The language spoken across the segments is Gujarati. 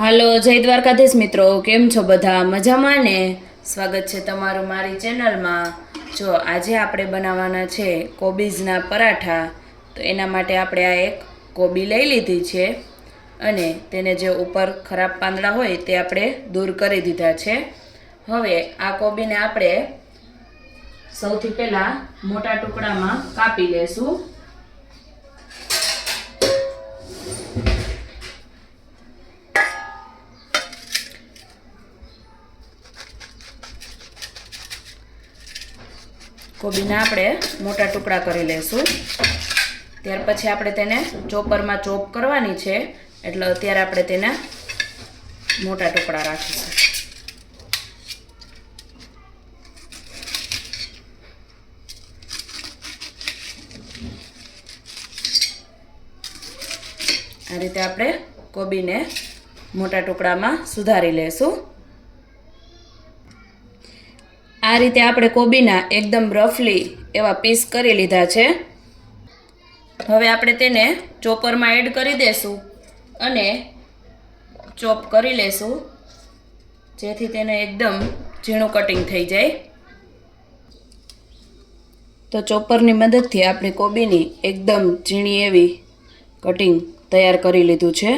હાલો, જય દ્વારકાધીશ મિત્રો, કેમ છો બધા? મજામાં ને? સ્વાગત છે તમારું મારી ચેનલમાં. જો આજે આપણે બનાવવાના છે કોબીજના પરાઠા. તો એના માટે આપણે આ એક કોબી લઈ લીધી છે અને તેને જે ઉપર ખરાબ પાંદડા હોય તે આપણે દૂર કરી દીધા છે. હવે આ કોબીને આપણે સૌથી પહેલા મોટા ટુકડામાં કાપી લેશું. કોબીના આપણે મોટા ટુકડા કરી લેશું. ત્યાર પછી આપણે તેને ચોપરમાં ચોપ કરવાની છે, એટલે અત્યારે આપણે તેને મોટા ટુકડા રાખીશું. આ રીતે આપણે કોબીને મોટા ટુકડામાં સુધારી લેશું. આ રીતે આપણે કોબીના એકદમ રફલી એવા પીસ કરી લીધા છે. હવે આપણે તેને ચોપરમાં એડ કરી દેશું અને ચોપ કરી લેશું, જેથી તેને એકદમ ઝીણું કટિંગ થઈ જાય. તો ચોપરની મદદથી આપણે કોબીની એકદમ ઝીણી એવી કટિંગ તૈયાર કરી લીધું છે.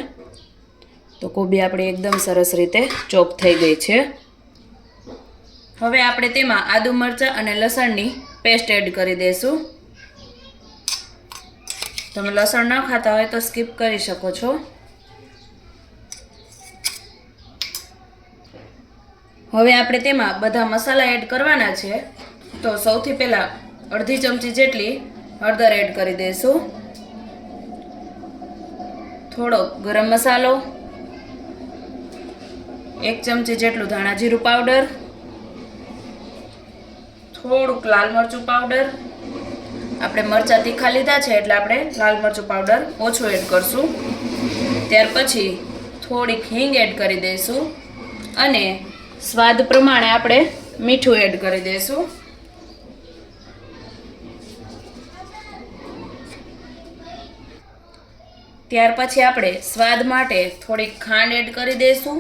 તો કોબી આપણી એકદમ સરસ રીતે ચોપ થઈ ગઈ છે. હવે આપણે તેમાં આદુ મરચાં અને લસણની પેસ્ટ એડ કરી દઈશું. તમે લસણ ન ખાતા હોય તો સ્કીપ કરી શકો છો. હવે આપણે તેમાં બધા મસાલા એડ કરવાના છે. તો સૌથી પહેલાં અડધી ચમચી જેટલી હળદર એડ કરી દઈશું. થોડો ગરમ મસાલો, 1 ચમચી જેટલું ધાણા જીરું પાવડર, થોડુંક લાલ મરચું પાવડર. આપણે મરચાં તીખા લીધા છે એટલે આપણે લાલ મરચું પાવડર ઓછું એડ કરશું. ત્યાર પછી થોડીક હિંગ એડ કરી દઈશું અને સ્વાદ પ્રમાણે આપણે મીઠું એડ કરી દઈશું. ત્યાર પછી આપણે સ્વાદ માટે થોડીક ખાંડ એડ કરી દઈશું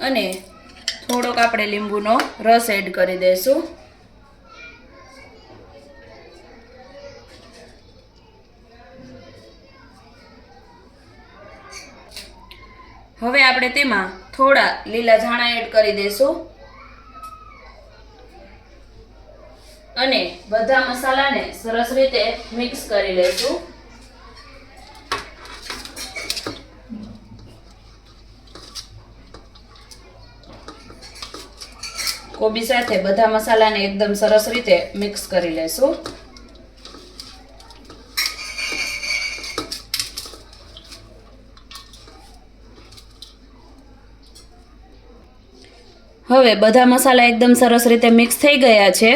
અને થોડોક આપણે લીંબુનો રસ એડ કરી દઈશું. હવે આપણે તેમાં થોડા લીલા ધાણા એડ કરી દઈશું અને બધા મસાલાને સરસ રીતે મિક્સ કરી લઈશું. કોબી સાથે બધા મસાલાને એકદમ સરસ રીતે મિક્સ કરી લેશું. હવે બધા મસાલા એકદમ સરસ રીતે મિક્સ થઈ ગયા છે.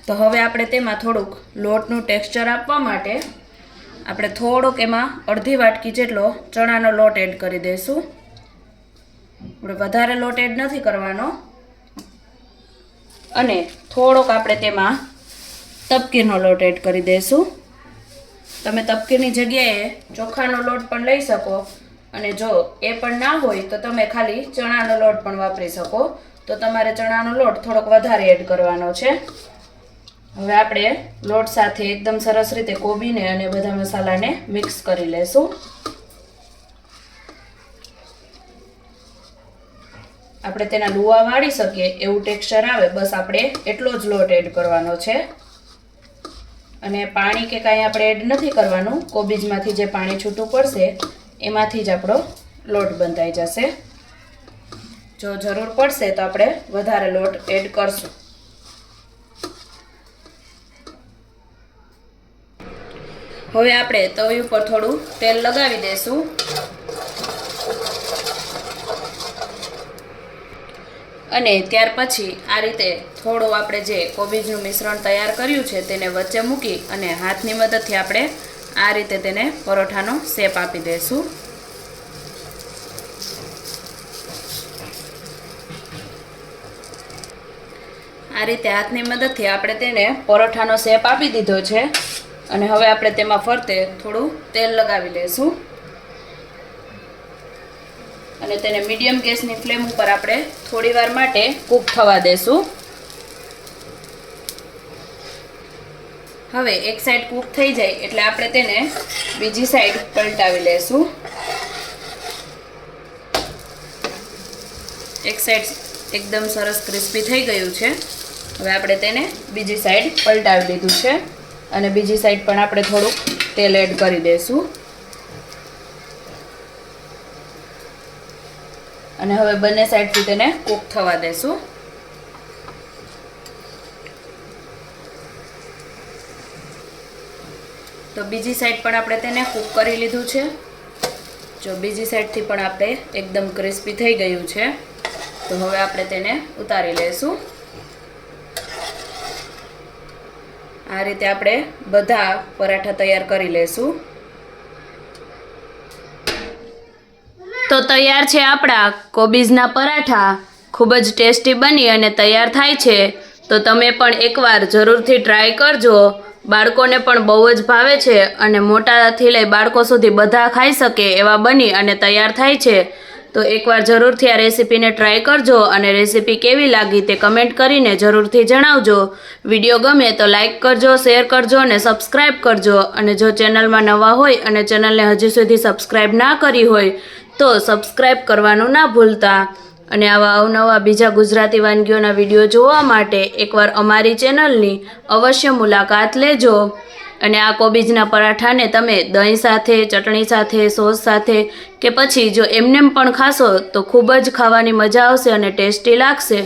તો હવે આપણે તેમાં થોડુંક લોટનું ટેક્સચર આપવા માટે આપણે થોડોક એમાં અડધી વાટકી જેટલો ચણાનો લોટ એડ કરી દઈશું. આપણે વધારે લોટ એડ નથી કરવાનો. અને થોડોક આપણે તેમાં તપકીરનો લોટ એડ કરી દઈશું. તમે તપકીરની જગ્યાએ ચોખાનો લોટ પણ લઈ શકો અને જો એ પણ ના હોય તો તમે ખાલી ચણાનો લોટ પણ વાપરી શકો. તો તમારે ચણાનો લોટ થોડોક વધારે એડ કરવાનો છે. હવે આપણે લોટ સાથે એકદમ સરસ રીતે કોબીને અને બધા મસાલાને મિક્સ કરી લેશું. આપણે તેના લુવા વાળી શકીએ એવું ટેક્સચર આવે, બસ આપણે એટલો જ લોટ એડ કરવાનો છે. અને પાણી કે કાંઈ આપણે એડ નથી કરવાનું. કોબીજમાંથી જે પાણી છૂટું પડશે એમાંથી જ આપણો લોટ બંધાઈ જશે. જો જરૂર પડશે તો આપણે વધારે લોટ એડ કરશું. હવે આપણે તવી ઉપર થોડું તેલ લગાવી દઈશું અને ત્યાર પછી આ રીતે થોડું આપણે જે કોબીજનું મિશ્રણ તૈયાર કર્યું છે તેને વચ્ચે મૂકી અને હાથની મદદથી આપણે આ રીતે તેને પરોઠાનો શેપ આપી દઈશું. આ રીતે હાથની મદદથી આપણે તેને પરોઠાનો શેપ આપી દીધો છે. અને હવે આપણે તેમાં ફરતે થોડું તેલ લગાવી લઈશું અને તેને મીડિયમ ગેસની ફ્લેમ ઉપર આપણે થોડીવાર માટે કૂક થવા દેશું. હવે એક સાઈડ કૂક થઈ જાય એટલે આપણે તેને બીજી સાઈડ પલટાવી લેશું. એક સાઈડ એકદમ સરસ ક્રિસ્પી થઈ ગયું છે. હવે આપણે તેને બીજી સાઈડ પલટાવી લીધું છે અને બીજી સાઈડ પણ આપણે થોડુંક તેલ એડ કરી દઈશું અને હવે બંને સાઈડથી તેને કૂક થવા દેશું. તો બીજી સાઈડ પણ આપણે તેને કૂક કરી લીધું છે. જો બીજી સાઈડથી પણ આપણે એકદમ ક્રિસ્પી થઈ ગયું છે. તો હવે આપણે તેને ઉતારી લઈશું. આ રીતે આપણે બધા પરાઠા તૈયાર કરી લઈશું. તો તૈયાર છે આપણા કોબીજના પરાઠા. ખૂબ જ ટેસ્ટી બની અને તૈયાર થાય છે. તો તમે પણ એકવાર જરૂરથી ટ્રાય કરજો. બાળકોને પણ બહુ જ ભાવે છે અને મોટાથી લઈ બાળકો સુધી બધા ખાઈ શકે એવા બની અને તૈયાર થાય છે. તો એકવાર જરૂરથી આ રેસીપીને ટ્રાય કરજો અને રેસીપી કેવી લાગી તે કમેન્ટ કરીને જરૂરથી જણાવજો. વિડીયો ગમે તો લાઈક કરજો, શેર કરજો અને સબસ્ક્રાઈબ કરજો. અને જો ચેનલમાં નવા હોય અને ચેનલને હજી સુધી સબસ્ક્રાઈબ ના કરી હોય તો સબસ્ક્રાઈબ કરવાનું ના ભૂલતા. અને આવા અવનવા બીજા ગુજરાતી વાનગીઓના વિડીયો જોવા માટે એકવાર અમારી ચેનલની અવશ્ય મુલાકાત લેજો. અને આ કોબીજના પરાઠાને તમે દહીં સાથે, ચટણી સાથે, સોસ સાથે કે પછી જો એમનેમ પણ ખાશો તો ખૂબ જ ખાવાની મજા આવશે અને ટેસ્ટી લાગશે.